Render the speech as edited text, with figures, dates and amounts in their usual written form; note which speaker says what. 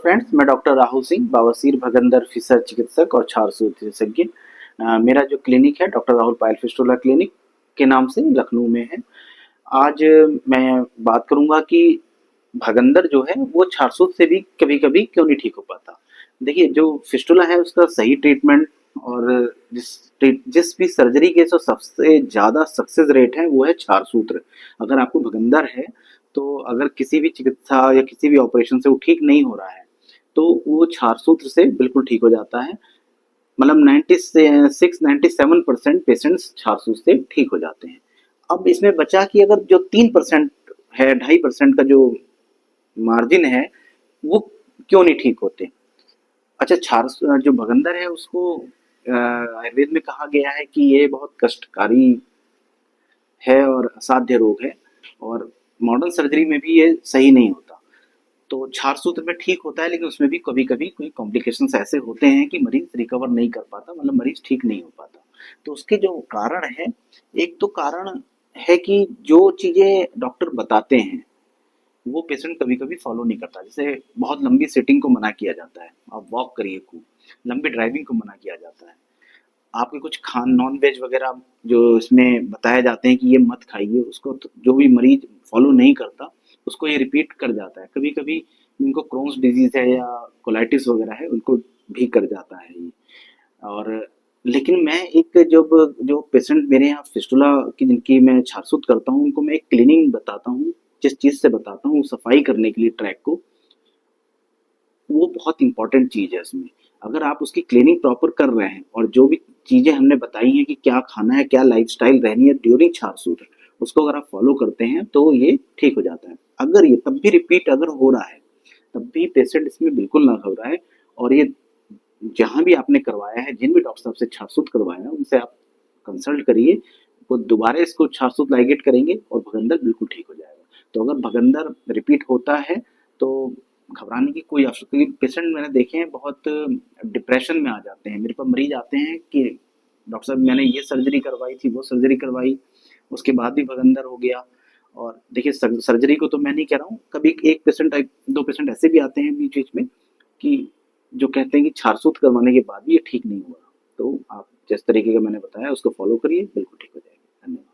Speaker 1: Friends, मैं doctor Rahul Singh, बवासीर, भगंदर, Fisher चिकित्सक और छार विशेषज्ञ। मेरा जो क्लिनिक है डॉक्टर राहुल पायल फिस्टुला क्लिनिक के नाम से लखनऊ में है। आज मैं बात करूंगा कि भगंदर जो है वो छारसूत से भी कभी कभी क्यों नहीं ठीक हो पाता। देखिए, जो फिस्टुला है उसका सही ट्रीटमेंट और जिस भी सर्जरी के जो सबसे ज्यादा सक्सेस रेट है वो है छारसूत्र। अगर आपको भगंदर है तो अगर किसी भी चिकित्सा या किसी भी ऑपरेशन से वो ठीक नहीं हो रहा है तो वो छारसूत्र से बिल्कुल ठीक हो जाता है। मतलब 96-97% पेशेंट्स छारसूत्र से ठीक हो जाते हैं। अब इसमें बचा कि अगर जो 3% है, 2.5% का जो मार्जिन है, वो क्यों नहीं ठीक होते। अच्छा, छार जो भगंदर है उसको आयुर्वेद में कहा गया है कि ये बहुत कष्टकारी है और असाध्य रोग है, और मॉडर्न सर्जरी में भी ये सही नहीं होता। तो छार सूत्र में ठीक होता है, लेकिन उसमें भी कभी कभी कोई कॉम्प्लिकेशंस ऐसे होते हैं कि मरीज रिकवर नहीं कर पाता, मतलब मरीज ठीक नहीं हो पाता। तो उसके जो कारण है, एक तो कारण है कि जो चीजें डॉक्टर बताते हैं वो पेशेंट कभी कभी फॉलो नहीं करता। जैसे बहुत लंबी सिटिंग को मना किया जाता है, आप वॉक करिए खूब। लंबी ड्राइविंग को मना किया जाता है। आपके कुछ खान नॉन वेज वगैरह जो इसमें बताए जाते हैं कि ये मत खाइए, उसको तो जो भी मरीज फॉलो नहीं करता उसको ये रिपीट कर जाता है। कभी कभी जिनको क्रोन्स डिजीज है या कोलाइटिस वगैरह है उनको भी कर जाता है ये। और लेकिन मैं एक जब जो पेशेंट मेरे यहाँ फिस्टुला की जिनकी मैं छारसूत करता हूँ उनको मैं एक क्लीनिंग बताता हूँ, जिस चीज से बताता हूँ सफाई करने के लिए ट्रैक को, वो बहुत इंपॉर्टेंट चीज है इसमें। अगर आप उसकी क्लीनिंग प्रॉपर कर रहे हैं और जो भी चीजें हमने बताई हैं कि क्या खाना है, क्या लाइफस्टाइल रहनी है ड्यूरिंग छारसूत्र, उसको अगर आप फॉलो करते हैं तो ये ठीक हो जाता है। अगर ये तब भी रिपीट अगर हो रहा है, तब भी पेशेंट इसमें बिल्कुल ना घबराए, और ये जहां भी आपने करवाया है, जिन भी डॉक्टर साहब से छारसूत्र करवाया है उनसे आप कंसल्ट करिए। वो दोबारा इसको छारसूत्र लाइगेट करेंगे और भगंदर बिल्कुल ठीक हो जाएगा। तो अगर भगंदर रिपीट होता है तो घबराने की कोई आवश्यकता नहीं। पेशेंट मैंने देखे हैं बहुत डिप्रेशन में आ जाते हैं। मेरे पास मरीज आते हैं कि डॉक्टर साहब मैंने ये सर्जरी करवाई थी, वो सर्जरी करवाई, उसके बाद भी भगंदर हो गया। और देखिए, सर्जरी को तो मैं नहीं कह रहा हूँ, कभी एक पेशेंट दो पेशेंट ऐसे भी आते हैं बीच बीच में कि जो कहते हैं कि छारसूत्र करवाने के बाद भी ये ठीक नहीं हुआ। तो आप जिस तरीके का मैंने बताया उसको फॉलो करिए, बिल्कुल ठीक हो जाएगा। धन्यवाद।